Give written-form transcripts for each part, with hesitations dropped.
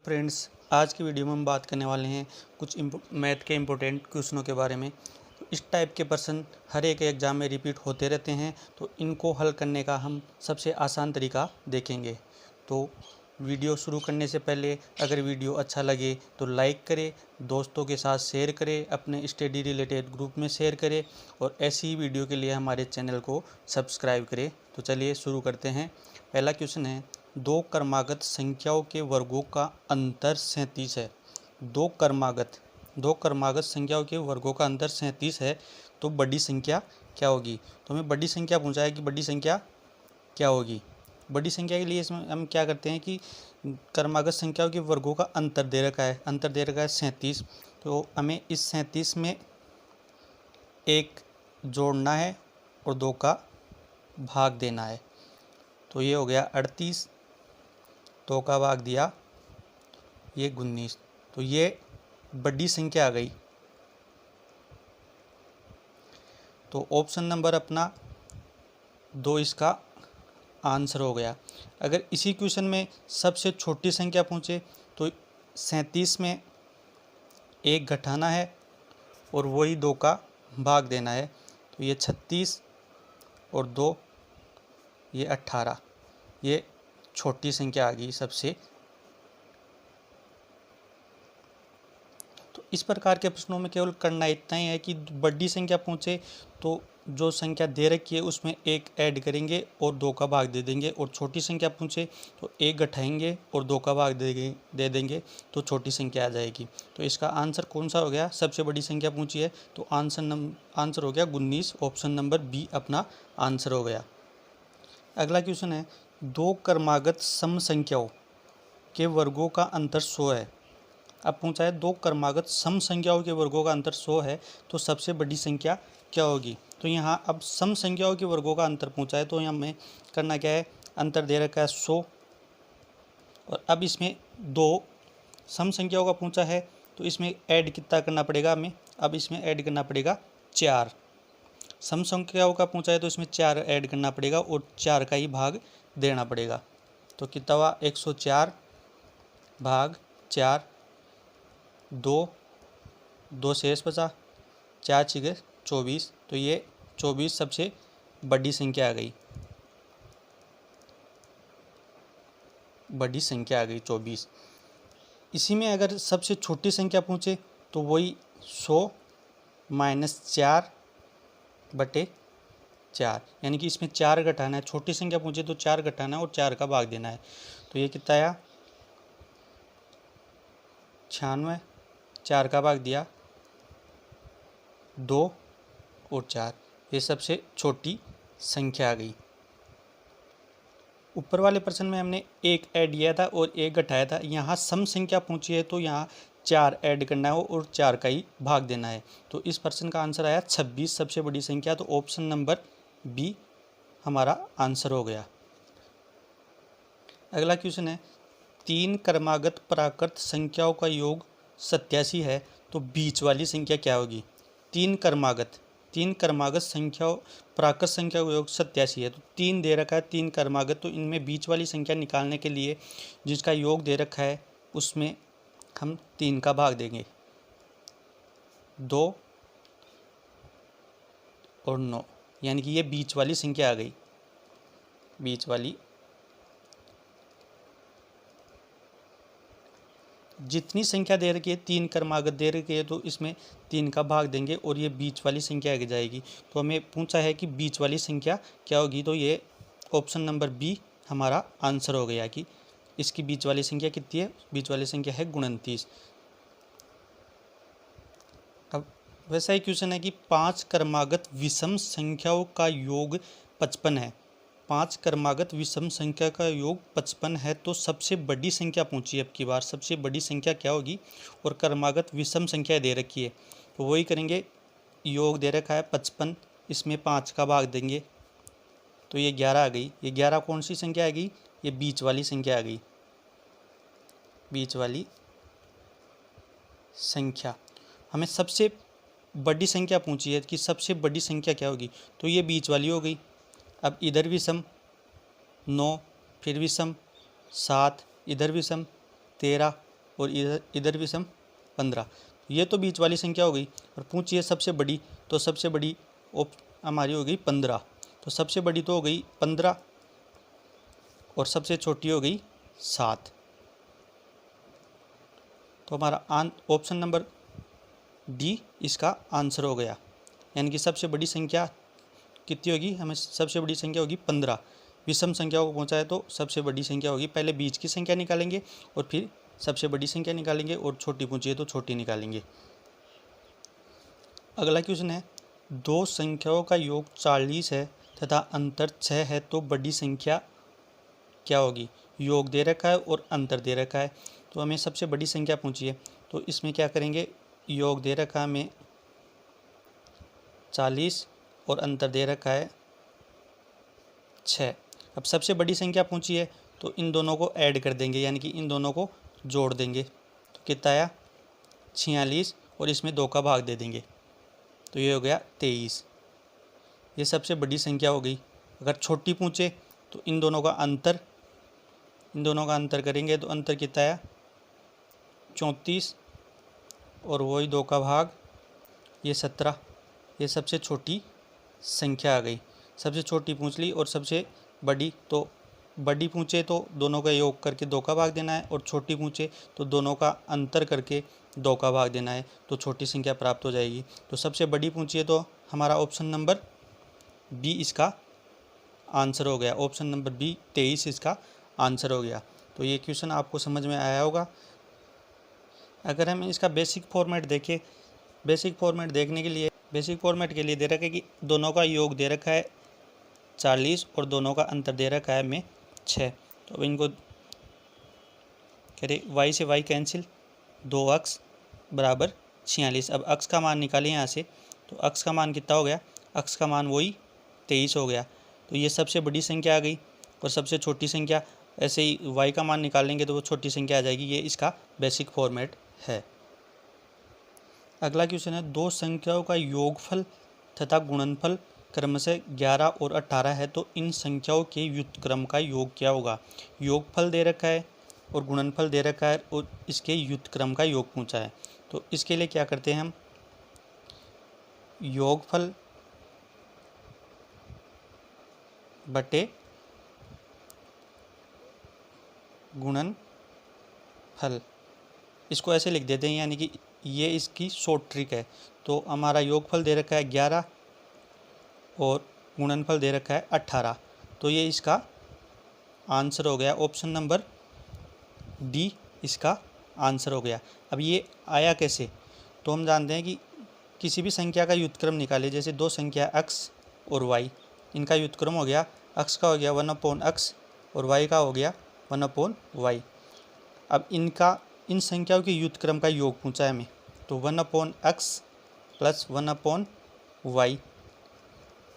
Friends, आज की video में हम बात करने वाले हैं कुछ मैथ के इम्पोर्टेंट क्वेश्चनों के बारे में। तो इस टाइप के प्रश्न हर एक एग्ज़ाम में रिपीट होते रहते हैं, तो इनको हल करने का हम सबसे आसान तरीका देखेंगे। तो वीडियो शुरू करने से पहले अगर वीडियो अच्छा लगे तो लाइक करें, दोस्तों के साथ शेयर करें, अपने स्टडी रिलेटेड ग्रुप में शेयर करें और ऐसी ही वीडियो के लिए हमारे चैनल को सब्सक्राइब करें। तो चलिए शुरू करते हैं। पहला क्वेश्चन है, दो क्रमागत संख्याओं के वर्गों का अंतर 37 है। दो क्रमागत संख्याओं के वर्गों का अंतर 37 है, तो बड़ी संख्या क्या होगी। तो हमें बड़ी संख्या पूछा है कि बड़ी संख्या क्या होगी। बड़ी संख्या के लिए इसमें हम क्या करते हैं कि क्रमागत संख्याओं के वर्गों का अंतर दे रखा है 37। तो हमें इस 37 में एक जोड़ना है और दो का भाग देना है। तो ये हो गया 38, दो का भाग दिया, ये 19। तो ये बड़ी संख्या आ गई। तो ऑप्शन नंबर अपना 2 इसका आंसर हो गया। अगर इसी क्वेश्चन में सबसे छोटी संख्या पूछे तो 37 में एक घटाना है और वही 2 का भाग देना है। तो ये 36 और 2 ये 18, ये छोटी संख्या आ गई सबसे। तो इस प्रकार के प्रश्नों में केवल करना इतना ही है कि बड़ी संख्या पूछे तो जो संख्या दे रखी है उसमें एक ऐड करेंगे और 2 का भाग दे देंगे, और छोटी संख्या पूछे तो एक घटाएंगे और 2 का भाग दे देंगे, तो छोटी संख्या आ जाएगी। तो इसका आंसर कौन सा हो गया, सबसे बड़ी संख्या पूछी है तो आंसर हो गया 19। ऑप्शन नंबर बी अपना आंसर हो गया। अगला क्वेश्चन है, दो क्रमागत सम संख्याओं के वर्गों का अंतर 100 है। अब पूछा है दो क्रमागत सम संख्याओं के वर्गों का अंतर 100 है, तो सबसे बड़ी संख्या क्या होगी। तो यहाँ अब सम संख्याओं के वर्गों का अंतर पूछा है, तो यहाँ हमें करना क्या है, अंतर दे रखा है 100 और अब इसमें दो सम संख्याओं का पूछा है तो इसमें ऐड कितना करना पड़ेगा हमें, अब इसमें ऐड करना पड़ेगा 4। सम संख्याओं का पूछा है तो इसमें 4 ऐड करना पड़ेगा और 4 का ही भाग देना पड़ेगा। तो कितना हुआ, 104 भाग 4, 2 शेष बचा, 4 छिके 24। तो ये 24 सबसे बड़ी संख्या आ गई, 24। इसी में अगर सबसे छोटी संख्या पूछे तो वही 100 माइनस 4/4, यानी कि इसमें 4 घटाना है। छोटी संख्या पूछे तो 4 घटाना है और 4 का भाग देना है। तो ये कितना आया, 96, 4 का भाग दिया, 2 और 4, ये सबसे छोटी संख्या आ गई। ऊपर वाले प्रश्न में हमने एक ऐड किया था और एक घटाया था। यहाँ सम संख्या पूछी है तो यहाँ 4 ऐड करना है और 4 का ही भाग देना है। तो इस प्रश्न का आंसर आया 26, सबसे बड़ी संख्या। तो ऑप्शन नंबर बी हमारा आंसर हो गया। अगला क्वेश्चन है, 3 क्रमागत प्राकृत संख्याओं का योग 87 है, तो बीच वाली संख्या क्या होगी। 3 क्रमागत संख्याओं प्राकृत संख्या का योग 87 है, तो 3 दे रखा है, 3 क्रमागत। तो इनमें बीच वाली संख्या निकालने के लिए जिसका योग दे रखा है उसमें हम 3 का भाग देंगे, 2 और 9, यानी कि ये बीच वाली संख्या आ गई। बीच वाली जितनी संख्या दे रखी है, 3 क्रमागत दे रखी है, तो इसमें 3 का भाग देंगे और ये बीच वाली संख्या आ जाएगी। तो हमें पूछा है कि बीच वाली संख्या क्या होगी, तो ये ऑप्शन नंबर बी हमारा आंसर हो गया कि इसकी बीच वाली संख्या कितनी है, बीच वाली संख्या है 29। अब वैसा ही क्वेश्चन है कि 5 क्रमागत विषम संख्याओं का योग 55 है। 5 क्रमागत विषम संख्या का योग 55 है, तो सबसे बड़ी संख्या पूछी है। अब की बार सबसे बड़ी संख्या क्या होगी, और क्रमागत विषम संख्या दे रखी है, तो वही करेंगे। योग दे रखा है 55, इसमें 5 का भाग देंगे, तो ये 11 आ गई। ये 11 कौन सी संख्या आ गई, ये बीच वाली संख्या आ गई, बीच वाली संख्या। हमें सबसे बड़ी संख्या पूछी है कि सबसे बड़ी संख्या क्या होगी, तो ये बीच वाली हो गई। अब इधर विषम 9, फिर विषम 7, इधर विषम 13, और इधर भी सम 15। ये तो बीच वाली संख्या हो गई। और पूछिए सबसे बड़ी, तो सबसे बड़ी हमारी हो गई 15। तो सबसे बड़ी तो हो गई 15 और सबसे छोटी हो गई 7। तो हमारा ऑप्शन नंबर डी इसका आंसर हो गया। यानी कि सबसे बड़ी संख्या कितनी होगी, हमें सबसे बड़ी संख्या होगी 15। विषम संख्याओं को पहुंचा है तो सबसे बड़ी संख्या होगी, पहले बीच की संख्या निकालेंगे और फिर सबसे बड़ी संख्या निकालेंगे और छोटी पूछी है तो छोटी निकालेंगे। अगला क्वेश्चन है, दो संख्याओं का योग 40 है तथा अंतर 6 है तो बड़ी संख्या क्या होगी। योग दे रखा है और अंतर दे रखा है, तो हमें सबसे बड़ी संख्या पूछी है। तो इसमें क्या करेंगे, योग दे रखा है हमें 40 और अंतर दे रखा है 6। अब सबसे बड़ी संख्या पूछी है तो इन दोनों को ऐड कर देंगे, यानी कि इन दोनों को जोड़ देंगे। तो कितना आया 46 और इसमें 2 का भाग दे देंगे तो ये हो गया 23। ये सबसे बड़ी संख्या हो गई। अगर छोटी पूछे तो इन दोनों का अंतर करेंगे तो अंतर कितना आया 34 और वही 2 का भाग ये 17। ये सबसे छोटी संख्या आ गई। सबसे छोटी पूछ ली और सबसे बड़ी, तो बड़ी पूछे तो दोनों का योग करके 2 का भाग देना है और छोटी पूछे तो दोनों का अंतर करके 2 का भाग देना है, तो छोटी संख्या प्राप्त हो जाएगी। तो सबसे बड़ी पूछिए तो हमारा ऑप्शन नंबर बी इसका आंसर हो गया। ऑप्शन नंबर बी 23 इसका आंसर हो गया। तो ये क्वेश्चन आपको समझ में आया होगा। अगर हम इसका बेसिक फॉर्मेट देखें, बेसिक फॉर्मेट के लिए दे रखा है कि दोनों का योग दे रखा है 40 और दोनों का अंतर दे रखा है हमें 6। तो अब इनको करें y से y कैंसिल, 2 अक्स बराबर 46। अब अक्स का मान निकालें यहाँ से, तो अक्स का मान कितना हो गया, अक्स का मान वही 23 हो गया। तो ये सबसे बड़ी संख्या आ गई और सबसे छोटी संख्या, ऐसे ही y का मान निकालेंगे तो वो छोटी संख्या आ जाएगी। ये इसका बेसिक फॉर्मेट है। अगला क्वेश्चन है, दो संख्याओं का योगफल तथा गुणनफल क्रमशः 11 और 18 है तो इन संख्याओं के व्युत्क्रम का योग क्या होगा। योगफल दे रखा है और गुणनफल दे रखा है और इसके व्युत्क्रम का योग पूछा है। तो इसके लिए क्या करते हैं हम, योगफल बटे गुणनफल, इसको ऐसे लिख देते हैं, यानी कि ये इसकी शॉर्ट ट्रिक है। तो हमारा योगफल दे रखा है 11 और गुणनफल दे रखा है 18, तो ये इसका आंसर हो गया। ऑप्शन नंबर डी इसका आंसर हो गया। अब ये आया कैसे, तो हम जानते हैं कि किसी भी संख्या का व्युत्क्रम निकाले, जैसे दो संख्या x और y, इनका व्युत्क्रम हो गया, x का हो गया 1/x और y का हो गया 1/y। अब इन संख्याओं के व्युत्क्रम का योग पूछा है हमें, तो 1/x प्लस 1/y,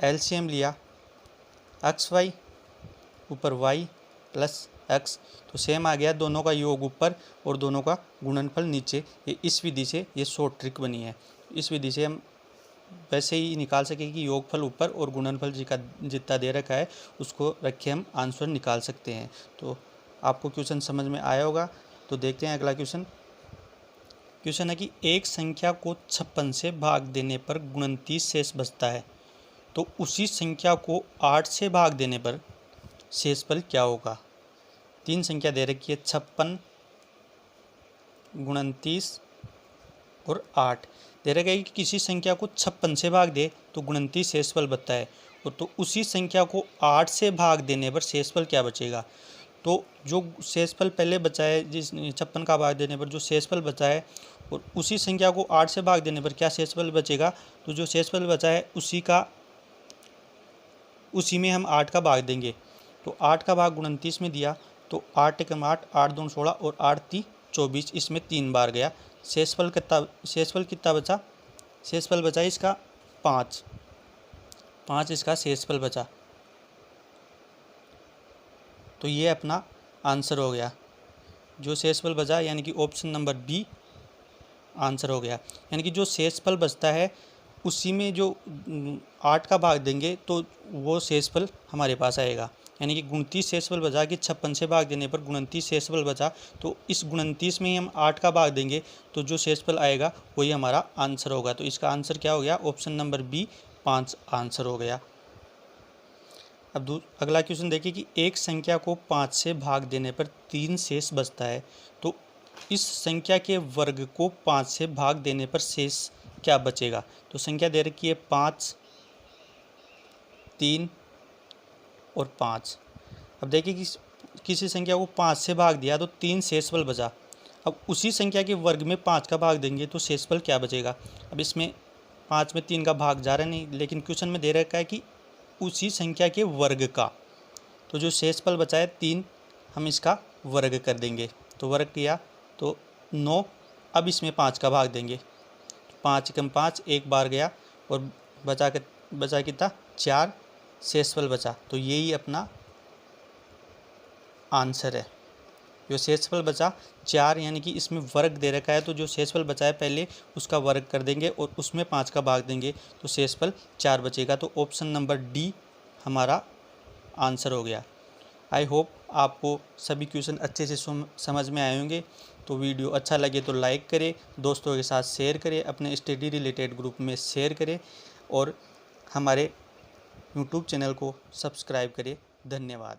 एलसीएम लिया एक्स वाई ऊपर y प्लस x, तो सेम आ गया, दोनों का योग ऊपर और दोनों का गुणनफल नीचे। ये इस विधि से ये शॉर्ट ट्रिक बनी है। इस विधि से हम वैसे ही निकाल सकें कि योगफल ऊपर और गुणनफल जी का जितना दे रखा है उसको रख के हम आंसर निकाल सकते हैं। तो आपको क्वेश्चन समझ में आया होगा। तो देखते हैं अगला क्वेश्चन है कि एक संख्या को 56 से भाग देने पर 29 शेष बचता है तो उसी संख्या को 8 से भाग देने पर शेषफल क्या होगा। 3 संख्या दे रखी है, 56, 29 और 8 दे रखा है कि किसी संख्या को 56 से भाग दे तो 29 शेषफल बचता है, और तो उसी संख्या को 8 से भाग देने पर शेषफल क्या बचेगा। तो जो शेषफल पहले बचा है, जिस 56 का भाग देने पर जो शेषफल बचा है, और उसी संख्या को 8 से भाग देने पर क्या शेषफल बचेगा, तो जो शेषफल बचा है उसी में हम 8 का भाग देंगे। तो 8 का भाग 29 में दिया तो 8 एकम 8, 8 दूनी 16 और 8 × 24, इसमें 3 बार गया। शेषफल कितना बचा, शेषफल बचा इसका 5 इसका शेषफल बचा। तो ये अपना आंसर हो गया, जो शेषफल बचा, यानी कि ऑप्शन नंबर बी आंसर हो गया। यानी कि जो शेषफल बचता है उसी में जो 8 का भाग देंगे तो वो शेषफल हमारे पास आएगा। यानी कि 29 शेषफल बचा कि 56 से भाग देने पर 29 शेषफल बचा, तो इस 29 में ही हम 8 का भाग देंगे तो जो शेषफल आएगा वही हमारा आंसर होगा। तो इसका आंसर क्या हो गया? ऑप्शन नंबर बी 5 आंसर हो गया। अब अगला क्वेश्चन देखिए कि एक संख्या को 5 से भाग देने पर 3 शेष बचता है, तो इस संख्या के वर्ग को 5 से भाग देने पर शेष क्या बचेगा? तो संख्या दे रखी है 5, 3 और 5। अब देखिए कि किसी संख्या को 5 से भाग दिया तो 3 शेषफल बचा। अब उसी संख्या के वर्ग में 5 का भाग देंगे तो शेषफल क्या बचेगा? अब इसमें 5 में 3 का भाग जा रहा नहीं, लेकिन क्वेश्चन में दे रखा है कि उसी संख्या के वर्ग का, तो जो शेषफल बचा है 3, हम इसका वर्ग कर देंगे। तो वर्ग किया तो 9। अब इसमें 5 का भाग देंगे, 5 कम 5 एक बार गया और बचा कितना? 4 शेषफल बचा। तो यही अपना आंसर है। जो शेषफल बचा 4, यानी कि इसमें वर्ग दे रखा है, तो जो शेषफल बचा है पहले उसका वर्ग कर देंगे और उसमें 5 का भाग देंगे तो शेषफल 4 बचेगा। तो ऑप्शन नंबर डी हमारा आंसर हो गया। आई होप आपको सभी क्वेश्चन अच्छे से समझ में आए होंगे। तो वीडियो अच्छा लगे तो लाइक करें, दोस्तों के साथ शेयर करें, अपने स्टडी रिलेटेड ग्रुप में शेयर करें और हमारे यूट्यूब चैनल को सब्सक्राइब करें। धन्यवाद।